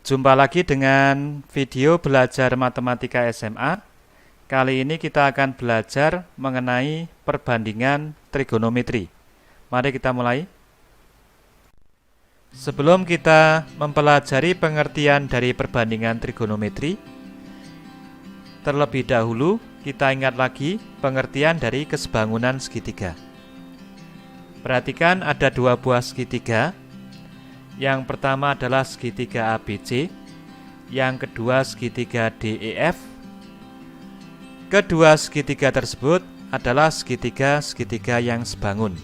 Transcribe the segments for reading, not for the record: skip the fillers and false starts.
Jumpa lagi dengan video belajar matematika SMA. Kali ini kita akan belajar mengenai perbandingan trigonometri. Mari kita mulai. Sebelum kita mempelajari pengertian dari perbandingan trigonometri, terlebih dahulu kita ingat lagi pengertian dari kesebangunan segitiga. Perhatikan ada dua buah segitiga. Yang pertama adalah segitiga ABC, yang kedua segitiga DEF. Kedua segitiga tersebut adalah segitiga yang sebangun.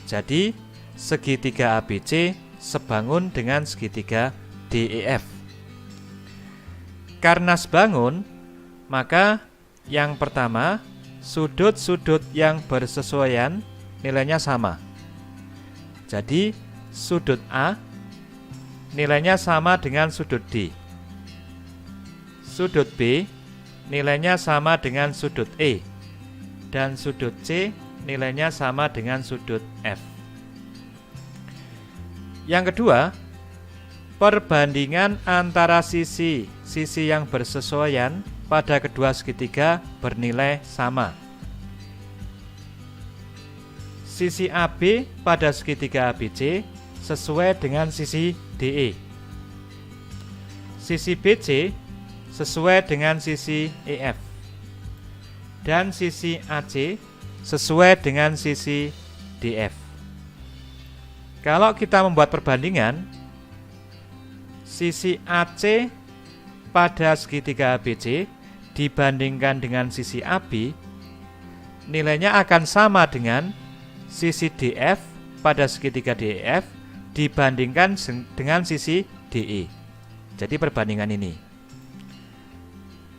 Jadi, segitiga ABC sebangun dengan segitiga DEF. Karena sebangun, maka yang pertama, sudut-sudut yang bersesuaian nilainya sama. Jadi, sudut A nilainya sama dengan sudut D. Sudut B nilainya sama dengan sudut E. Dan sudut C nilainya sama dengan sudut F. Yang kedua, perbandingan antara sisi yang bersesuaian pada kedua segitiga bernilai sama. Sisi AB pada segitiga ABC sesuai dengan sisi DE. Sisi BC sesuai dengan sisi EF. Dan sisi AC sesuai dengan sisi DF. Kalau kita membuat perbandingan, sisi AC pada segitiga ABC dibandingkan dengan sisi AB, nilainya akan sama dengan sisi DF pada segitiga DEF dibandingkan dengan sisi DE. Jadi perbandingan ini.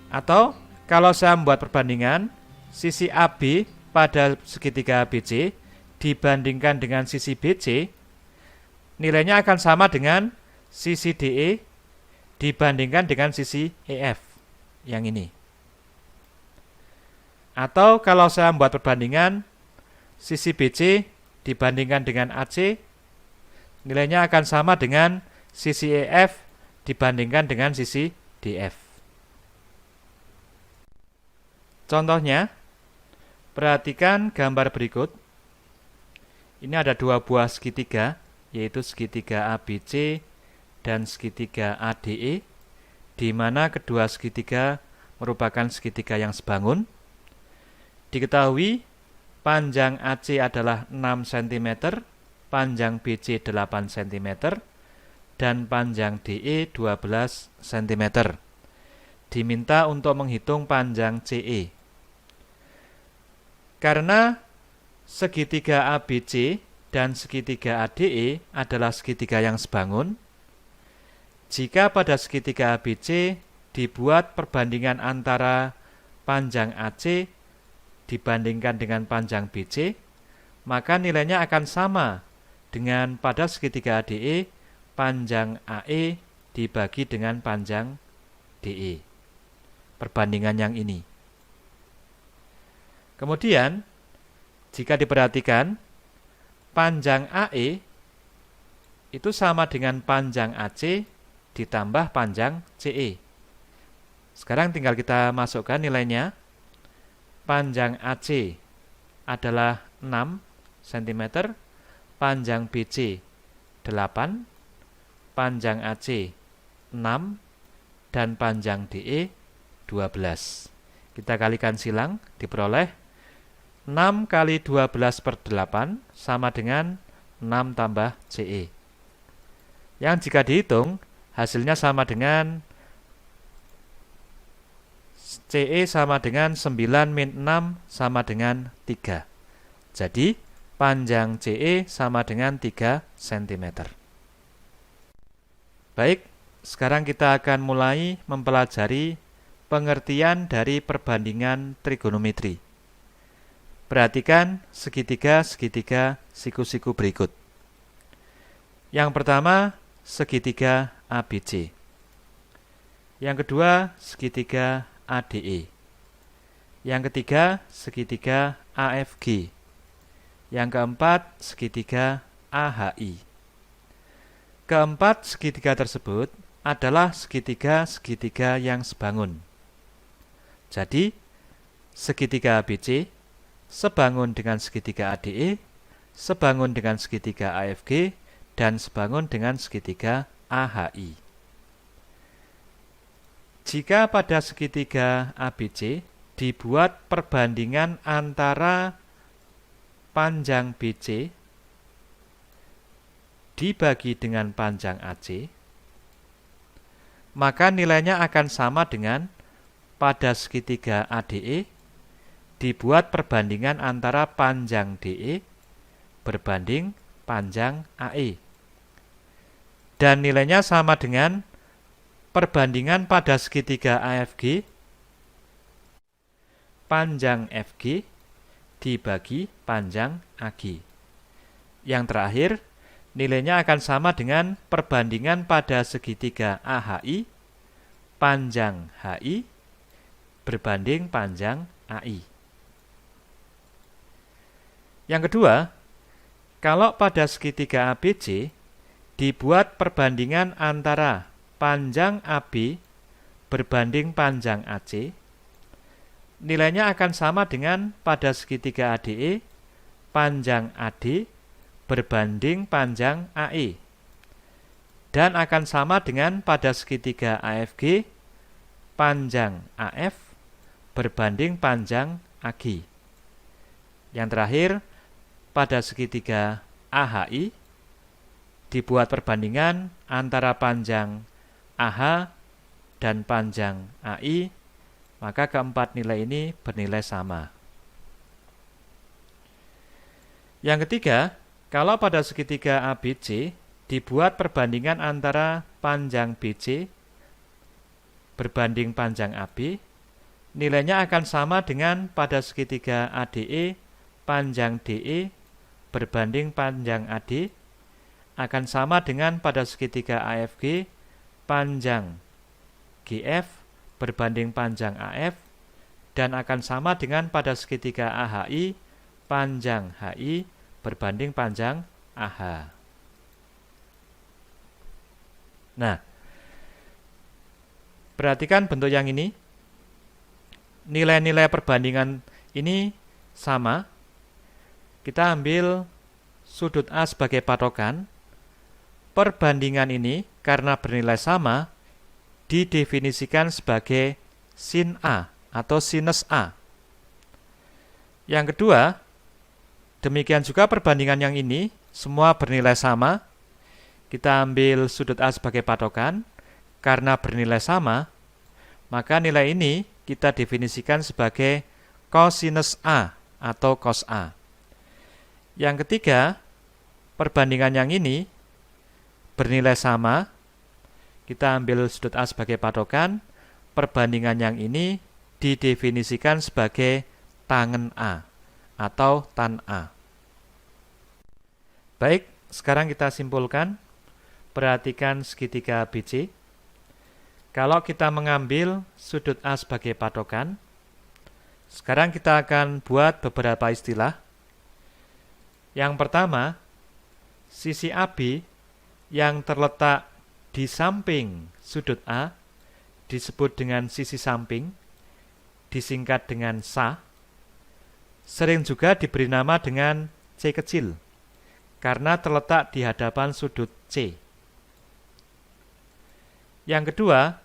Atau kalau saya membuat perbandingan sisi AB pada segitiga ABC dibandingkan dengan sisi BC, nilainya akan sama dengan sisi DE dibandingkan dengan sisi EF. Yang ini. Atau kalau saya membuat perbandingan sisi BC dibandingkan dengan AC, nilainya akan sama dengan sisi EF dibandingkan dengan sisi DF. Contohnya, perhatikan gambar berikut. Ini ada dua buah segitiga, yaitu segitiga ABC dan segitiga ADE, di mana kedua segitiga merupakan segitiga yang sebangun. Diketahui panjang AC adalah 6 cm, panjang BC 8 cm, dan panjang DE 12 cm. Diminta untuk menghitung panjang CE. Karena segitiga ABC dan segitiga ADE adalah segitiga yang sebangun, jika pada segitiga ABC dibuat perbandingan antara panjang AC dibandingkan dengan panjang BC, maka nilainya akan sama dengan pada segitiga ADE, panjang AE dibagi dengan panjang DE. Perbandingan yang ini. Kemudian, jika diperhatikan, panjang AE itu sama dengan panjang AC ditambah panjang CE. Sekarang tinggal kita masukkan nilainya. Panjang AC adalah 6 cm, panjang BC 8, panjang AC 6, dan panjang DE 12. Kita kalikan silang, diperoleh 6 kali 12 per 8 sama dengan 6 tambah CE. Yang jika dihitung, hasilnya sama dengan CE sama dengan 9 min 6 sama dengan 3. Jadi, panjang CE sama dengan 3 cm. Baik, sekarang kita akan mulai mempelajari pengertian dari perbandingan trigonometri. Perhatikan segitiga siku-siku berikut. Yang pertama, segitiga ABC. Yang kedua, segitiga ADE. Yang ketiga, segitiga AFG. Yang keempat, segitiga AHI. Keempat segitiga tersebut adalah segitiga-segitiga yang sebangun. Jadi, segitiga ABC sebangun dengan segitiga ADE, sebangun dengan segitiga AFG, dan sebangun dengan segitiga AHI. Jika pada segitiga ABC dibuat perbandingan antara panjang BC dibagi dengan panjang AC, maka nilainya akan sama dengan pada segitiga ADE dibuat perbandingan antara panjang DE berbanding panjang AE. Dan nilainya sama dengan perbandingan pada segitiga AFG panjang FG dibagi panjang AG. Yang terakhir, nilainya akan sama dengan perbandingan pada segitiga AHI panjang HI berbanding panjang AI. Yang kedua, kalau pada segitiga ABC dibuat perbandingan antara panjang AB berbanding panjang AC, nilainya akan sama dengan pada segitiga ADE panjang AD berbanding panjang AE, dan akan sama dengan pada segitiga AFG panjang AF berbanding panjang AG. Yang terakhir, pada segitiga AHI dibuat perbandingan antara panjang AH dan panjang AI, maka keempat nilai ini bernilai sama. Yang ketiga, kalau pada segitiga ABC dibuat perbandingan antara panjang BC berbanding panjang AB, nilainya akan sama dengan pada segitiga ADE panjang DE berbanding panjang AD, akan sama dengan pada segitiga AFG panjang GF berbanding panjang AF, dan akan sama dengan pada segitiga AHI panjang HI berbanding panjang AH. Nah, perhatikan bentuk yang ini. Nilai-nilai perbandingan ini sama. Kita ambil sudut A sebagai patokan. Perbandingan ini karena bernilai sama didefinisikan sebagai sin A atau sinus A. Yang kedua, demikian juga perbandingan yang ini semua bernilai sama. Kita ambil sudut A sebagai patokan. Karena bernilai sama, maka nilai ini kita definisikan sebagai cosinus A atau cos A. Yang ketiga, perbandingan yang ini bernilai sama. Kita ambil sudut A sebagai patokan. Perbandingan yang ini didefinisikan sebagai tangen A atau tan A. Baik, sekarang kita simpulkan. Perhatikan segitiga ABC. Kalau kita mengambil sudut A sebagai patokan, sekarang kita akan buat beberapa istilah. Yang pertama, sisi AB yang terletak di samping sudut A disebut dengan sisi samping, disingkat dengan SA. Sering juga diberi nama dengan C kecil, karena terletak di hadapan sudut C. Yang kedua,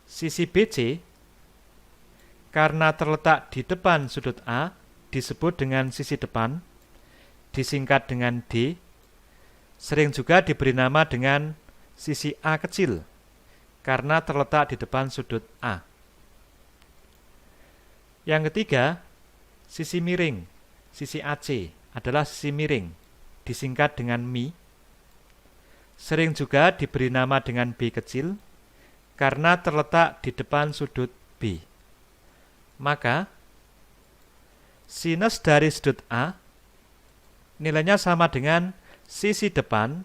sisi BC karena terletak di depan sudut A disebut dengan sisi depan, disingkat dengan D. Sering juga diberi nama dengan sisi A kecil karena terletak di depan sudut A. Yang ketiga, sisi miring, sisi AC adalah sisi miring, disingkat dengan Mi. Sering juga diberi nama dengan B kecil karena terletak di depan sudut B. Maka, sinus dari sudut A nilainya sama dengan sisi depan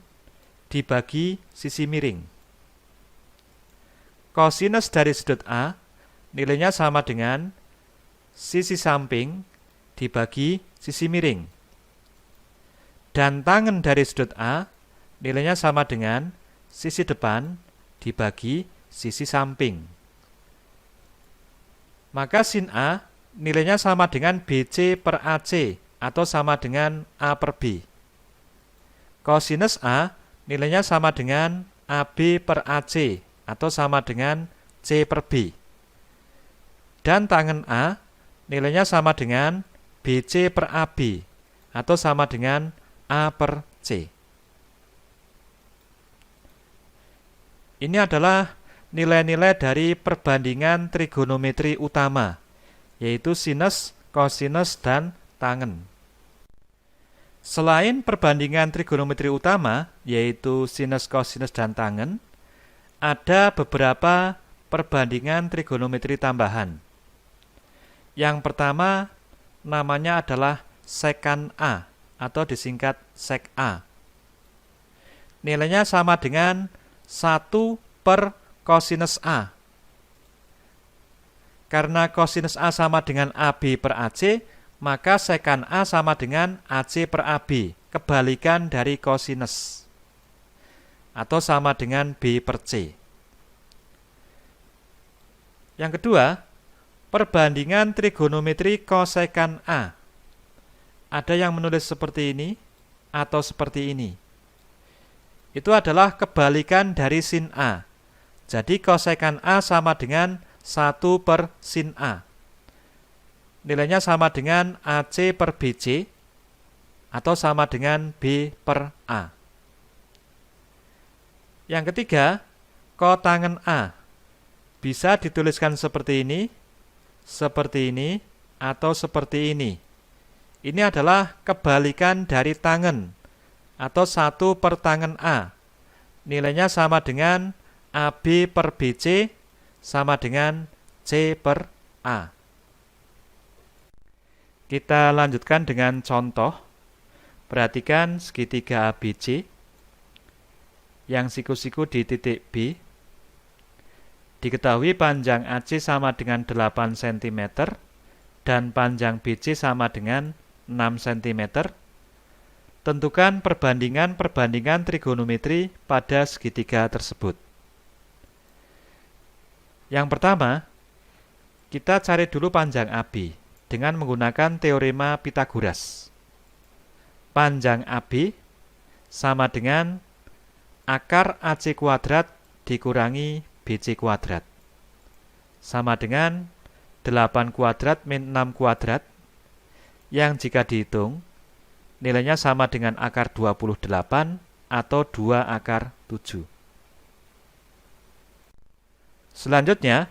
dibagi sisi miring. Kosinus dari sudut A nilainya sama dengan sisi samping dibagi sisi miring. Dan tangen dari sudut A nilainya sama dengan sisi depan dibagi sisi samping. Maka sin A nilainya sama dengan BC per AC atau sama dengan A per B. Kosinus A nilainya sama dengan AB per AC atau sama dengan C per B. Dan tangen A nilainya sama dengan BC per AB atau sama dengan A per C. Ini adalah nilai-nilai dari perbandingan trigonometri utama, yaitu sinus, kosinus, dan tangen. Selain perbandingan trigonometri utama, yaitu sinus, kosinus, dan tangen, ada beberapa perbandingan trigonometri tambahan. Yang pertama namanya adalah sekan A atau disingkat sek A. Nilainya sama dengan 1 per kosinus A. Karena kosinus A sama dengan AB per AC, maka sekan A sama dengan AC per AB, kebalikan dari kosinus, atau sama dengan B per C. Yang kedua, perbandingan trigonometri kosekan A. Ada yang menulis seperti ini atau seperti ini. Itu adalah kebalikan dari sin A. Jadi kosekan A sama dengan 1 per sin A. Nilainya sama dengan AC per BC atau sama dengan B per A. Yang ketiga, kotangen A. Bisa dituliskan seperti ini, atau seperti ini. Ini adalah kebalikan dari tangen atau 1 per tangen A. Nilainya sama dengan AB per BC sama dengan C per A. Kita lanjutkan dengan contoh. Perhatikan segitiga ABC yang siku-siku di titik B. Diketahui panjang AC sama dengan 8 cm dan panjang BC sama dengan 6 cm. Tentukan perbandingan trigonometri pada segitiga tersebut. Yang pertama, kita cari dulu panjang AB dengan menggunakan teorema Pythagoras. Panjang AB sama dengan akar AC kuadrat dikurangi BC kuadrat. Sama dengan 8 kuadrat min 6 kuadrat, yang jika dihitung, nilainya sama dengan akar 28 atau 2 akar 7. Selanjutnya,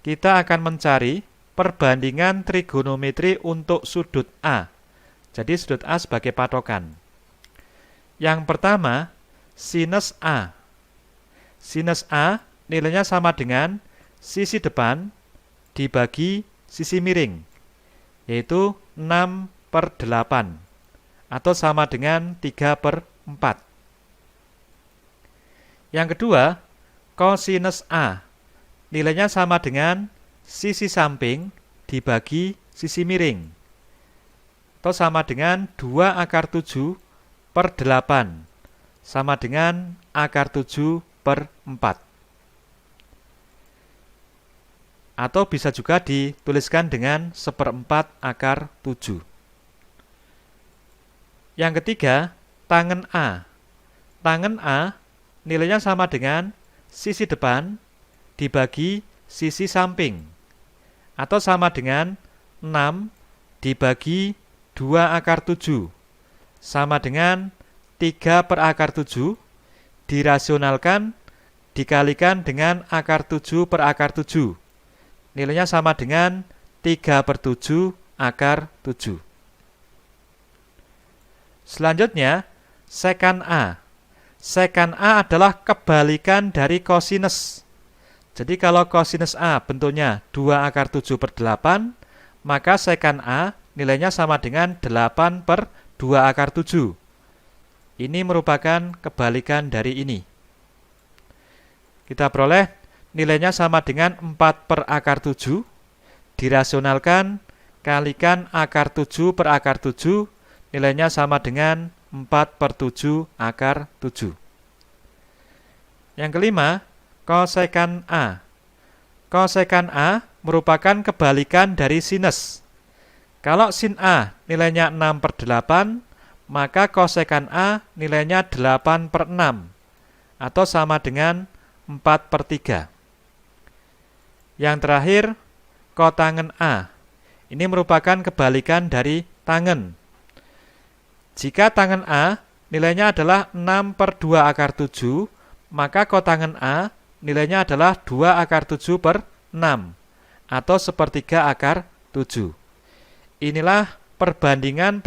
kita akan mencari perbandingan trigonometri untuk sudut A. Jadi sudut A sebagai patokan. Yang pertama, sinus A. Sinus A nilainya sama dengan sisi depan dibagi sisi miring, yaitu 6 per 8. Atau sama dengan 3 per 4. Yang kedua, kosinus A. Nilainya sama dengan sisi samping dibagi sisi miring. Atau sama dengan 2 akar 7 per 8. Sama dengan akar 7 per 4. Atau bisa juga dituliskan dengan 1/4 akar 7. Yang ketiga, tangen A. Tangen A nilainya sama dengan sisi depan dibagi sisi samping. Atau sama dengan 6 dibagi 2 akar 7. Sama dengan 3 per akar 7 dirasionalkan dikalikan dengan akar 7 per akar 7. Nilainya sama dengan 3 per 7 akar 7. Selanjutnya, sekan A. Sekan A adalah kebalikan dari kosinus. Jadi kalau kosinus A bentuknya 2 akar 7 per 8, maka sekan A nilainya sama dengan 8 per 2 akar 7. Ini merupakan kebalikan dari ini. Kita peroleh nilainya sama dengan 4 per akar 7, dirasionalkan, kalikan akar 7 per akar 7, nilainya sama dengan 4/7 akar 7. Yang kelima, kosekan A. Kosekan A merupakan kebalikan dari sinus. Kalau sin A nilainya 6/8, maka kosekan A nilainya 8/6, atau sama dengan 4/3. Yang terakhir, kotangen A. Ini merupakan kebalikan dari tangen. Jika tangen A nilainya adalah 6/2 akar 7, maka kotangen A nilainya adalah 2/7/6, atau 1/3 akar 7. Inilah perbandingan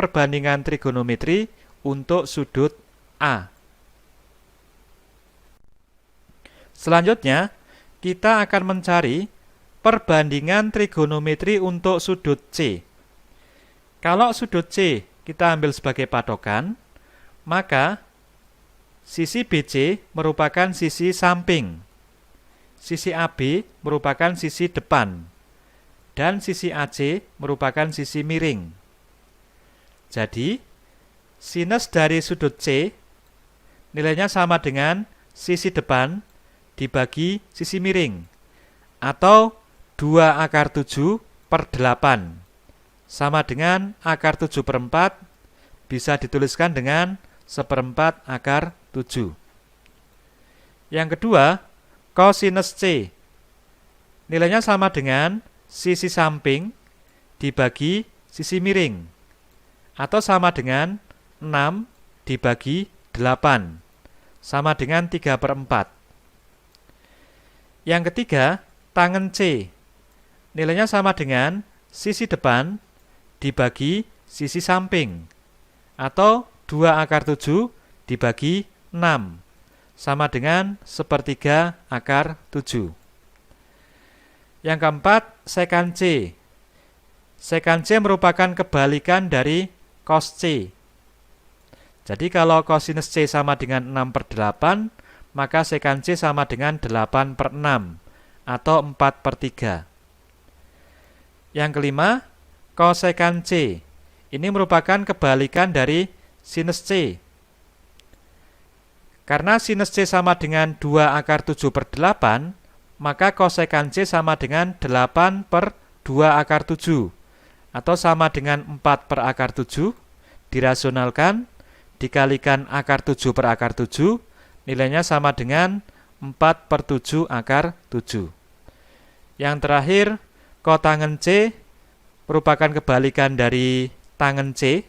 trigonometri untuk sudut A. Selanjutnya, kita akan mencari perbandingan trigonometri untuk sudut C. Kalau sudut C kita ambil sebagai patokan, maka sisi BC merupakan sisi samping, sisi AB merupakan sisi depan, dan sisi AC merupakan sisi miring. Jadi, sinus dari sudut C nilainya sama dengan sisi depan dibagi sisi miring, atau 2/7/8, sama dengan akar 7/4, bisa dituliskan dengan 1/4 akar 7. Yang kedua, kosinus C nilainya sama dengan sisi samping dibagi sisi miring, atau sama dengan 6 dibagi 8, sama dengan 3/4. Yang ketiga, tangen C nilainya sama dengan sisi depan dibagi sisi samping, atau 2/7 dibagi 6, sama dengan 1/3 akar 7. Yang keempat, sekan C. Sekan C merupakan kebalikan dari cos C. Jadi kalau kosinus C sama dengan 6/8, maka sekan C sama dengan 8/6, atau 4/3. Yang kelima, kosekan C. Ini merupakan kebalikan dari sinus C. Karena sinus C sama dengan 2/7/8, maka kosekan C sama dengan 8/2/7, atau sama dengan 4/7, dirasionalkan, dikalikan akar 7/7, nilainya sama dengan 4/7/7. Yang terakhir, kotangen C merupakan kebalikan dari tangen C.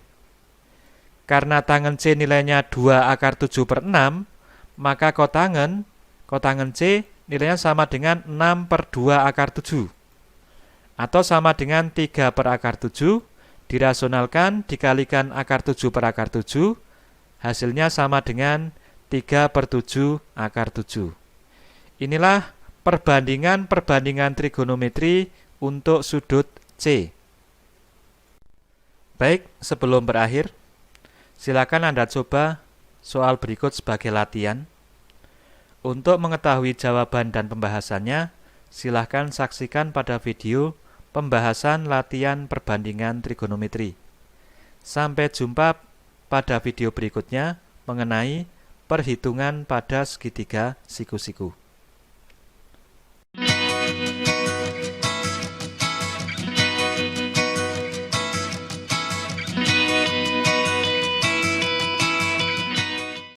Karena tangen C nilainya 2/7/6, maka kotangen C nilainya sama dengan 6/2/7, atau sama dengan 3/7, dirasionalkan, dikalikan akar 7/7, hasilnya sama dengan 3/7/7. Inilah perbandingan trigonometri untuk sudut C. Baik, sebelum berakhir, silakan Anda coba soal berikut sebagai latihan. Untuk mengetahui jawaban dan pembahasannya, silakan saksikan pada video pembahasan latihan perbandingan trigonometri. Sampai jumpa pada video berikutnya mengenai perhitungan pada segitiga siku-siku.